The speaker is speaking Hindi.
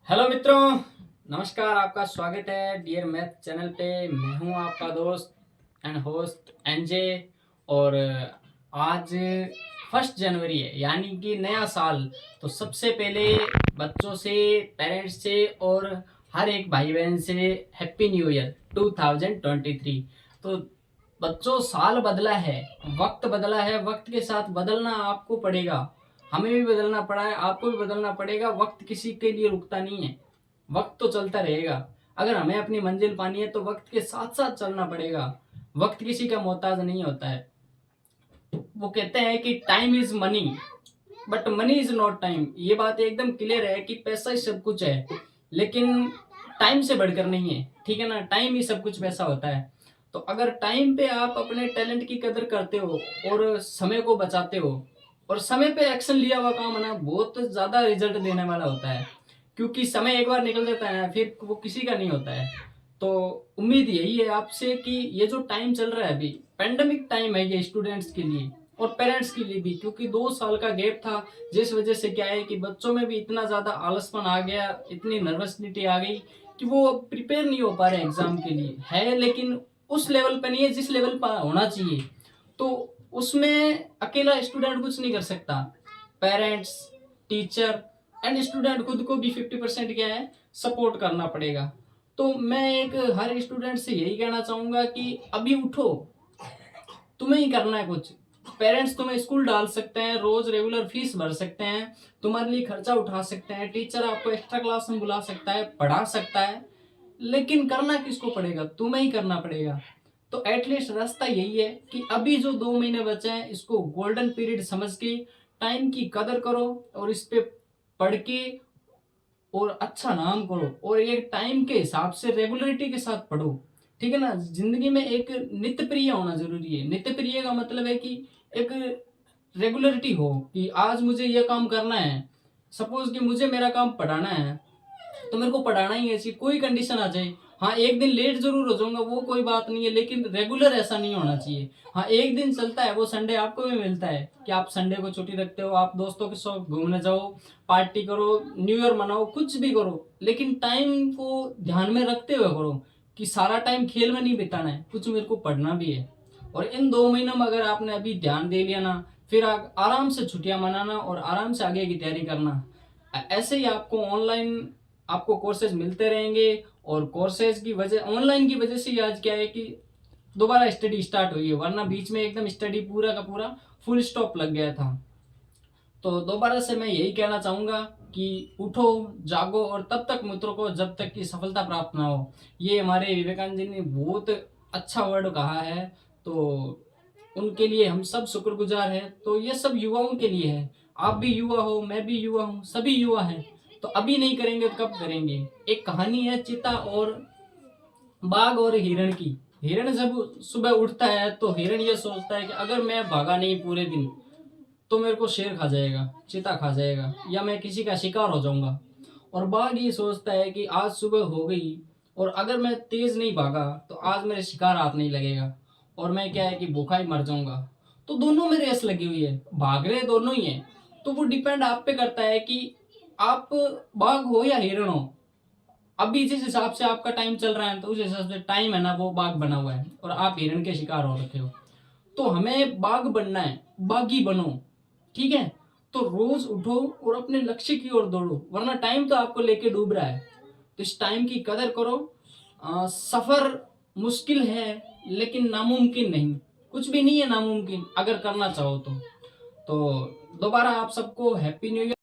हेलो मित्रों, नमस्कार। आपका स्वागत है डियर मैथ चैनल पे। मैं हूं आपका दोस्त एंड होस्ट एनजे। और आज 1 जनवरी है, यानी कि नया साल। तो सबसे पहले बच्चों से, पेरेंट्स से और हर एक भाई बहन से हैप्पी न्यू ईयर 2023। तो बच्चों, साल बदला है, वक्त बदला है, वक्त के साथ बदलना आपको पड़ेगा। हमें भी बदलना पड़ा है, आपको भी बदलना पड़ेगा। वक्त किसी के लिए रुकता नहीं है, वक्त तो चलता रहेगा। अगर हमें अपनी मंजिल पानी है तो वक्त के साथ साथ चलना पड़ेगा। वक्त किसी का मोहताज नहीं होता है। वो कहते हैं कि time is money but money is not time. ये बात एकदम क्लियर है कि पैसा ही सब कुछ है, लेकिन टाइम से बढ़कर नहीं है। ठीक है ना, टाइम ही सब कुछ पैसा होता है। तो अगर टाइम पे आप अपने टैलेंट की कदर करते हो और समय को बचाते हो और समय पे एक्शन लिया हुआ काम है ना, बहुत ज्यादा रिजल्ट देने वाला होता है। क्योंकि समय एक बार निकल जाता है ना, फिर वो किसी का नहीं होता है। तो उम्मीद यही है आपसे कि ये जो टाइम चल रहा है, अभी पेंडेमिक टाइम है ये स्टूडेंट्स के लिए और पेरेंट्स के लिए भी, क्योंकि 2 साल का गैप था। जिस वजह से क्या है कि बच्चों में भी इतना ज्यादा आलसपन आ गया, इतनी नर्वसनिटी आ गई कि वो अब प्रिपेयर नहीं हो पा रहे एग्जाम के लिए। है लेकिन उस लेवल पर नहीं है जिस लेवल पर होना चाहिए। तो उसमें अकेला स्टूडेंट कुछ नहीं कर सकता। पेरेंट्स, टीचर एंड स्टूडेंट खुद को भी 50% क्या है, सपोर्ट करना पड़ेगा। तो मैं एक हर स्टूडेंट से यही कहना चाहूंगा कि अभी उठो, तुम्हें ही करना है कुछ। पेरेंट्स तुम्हें स्कूल डाल सकते हैं, रोज रेगुलर फीस भर सकते हैं, तुम्हारे लिए खर्चा उठा सकते हैं, टीचर आपको एक्स्ट्रा क्लास में बुला सकता है, पढ़ा सकता है, लेकिन करना किसको पड़ेगा? तुम्हें ही करना पड़ेगा। तो एटलीस्ट रास्ता यही है कि अभी जो 2 महीने बचे हैं इसको गोल्डन पीरियड समझ के टाइम की कदर करो और इस पे पढ़ के और अच्छा नाम करो और ये टाइम के हिसाब से रेगुलरिटी के साथ पढ़ो। ठीक है ना, जिंदगी में एक नित्य प्रिय होना जरूरी है। नित्य प्रिय का मतलब है कि एक रेगुलरिटी हो कि आज मुझे ये काम करना है। सपोज कि मुझे मेरा काम पढ़ाना है तो मेरे को पढ़ाना ही है, ऐसी कोई कंडीशन आ जाए। हाँ, एक दिन लेट जरूर हो जाऊंगा, वो कोई बात नहीं है, लेकिन रेगुलर ऐसा नहीं होना चाहिए। हाँ, एक दिन चलता है, वो संडे आपको भी मिलता है कि आप संडे को छुट्टी रखते हो, आप दोस्तों के साथ घूमने जाओ, पार्टी करो, न्यू ईयर मनाओ, कुछ भी करो, लेकिन टाइम को ध्यान में रखते हुए करो कि सारा टाइम खेल में नहीं बिताना है, कुछ मेरे को पढ़ना भी है। और इन 2 महीनों में अगर आपने अभी ध्यान दे लिया ना, फिर आप आराम से छुट्टियां मनाना और आराम से आगे की तैयारी करना। ऐसे ही आपको ऑनलाइन आपको कोर्सेज मिलते रहेंगे। और कोर्सेज की वजह, ऑनलाइन की वजह से ही आज क्या है कि दोबारा स्टडी स्टार्ट हुई है, वरना बीच में एकदम स्टडी पूरा का पूरा फुल स्टॉप लग गया था। तो दोबारा से मैं यही कहना चाहूंगा कि उठो, जागो और तब तक मित्रों को जब तक की सफलता प्राप्त ना हो। ये हमारे विवेकानंद जी ने बहुत अच्छा वर्ड कहा है। तो उनके लिए हम सब शुक्रगुजार हैं। तो ये सब युवाओं के लिए है। आप भी युवा हो, मैं भी युवा हूँ, सभी युवा हैं। तो अभी नहीं करेंगे तो कब करेंगे? एक कहानी है चीता और बाघ और हिरण की। हिरण जब सुबह उठता है तो हिरण ये सोचता है कि अगर मैं भागा नहीं पूरे दिन तो मेरे को शेर खा जाएगा, चीता खा जाएगा, या मैं किसी का शिकार हो जाऊंगा। और बाघ ये सोचता है कि आज सुबह हो गई और अगर मैं तेज नहीं भागा तो आज मेरे शिकार हाथ नहीं लगेगा और मैं क्या है कि भूखा ही मर जाऊंगा। तो दोनों में रेस लगी हुई है, भाग रहे दोनों ही है। तो वो डिपेंड आप पे करता है कि आप बाघ हो या हिरण हो। अभी जिस हिसाब से आपका टाइम चल रहा है तो उस हिसाब से टाइम है ना, वो बाघ बना हुआ है और आप हिरण के शिकार हो रखे हो। तो हमें बाघ बनना है, बागी बनो। ठीक है, तो रोज उठो और अपने लक्ष्य की ओर दौड़ो, वरना टाइम तो आपको लेके डूब रहा है। तो इस टाइम की कदर करो। सफर मुश्किल है लेकिन नामुमकिन नहीं। कुछ भी नहीं है नामुमकिन, अगर करना चाहो तो दोबारा आप सबको हैप्पी न्यू ईयर।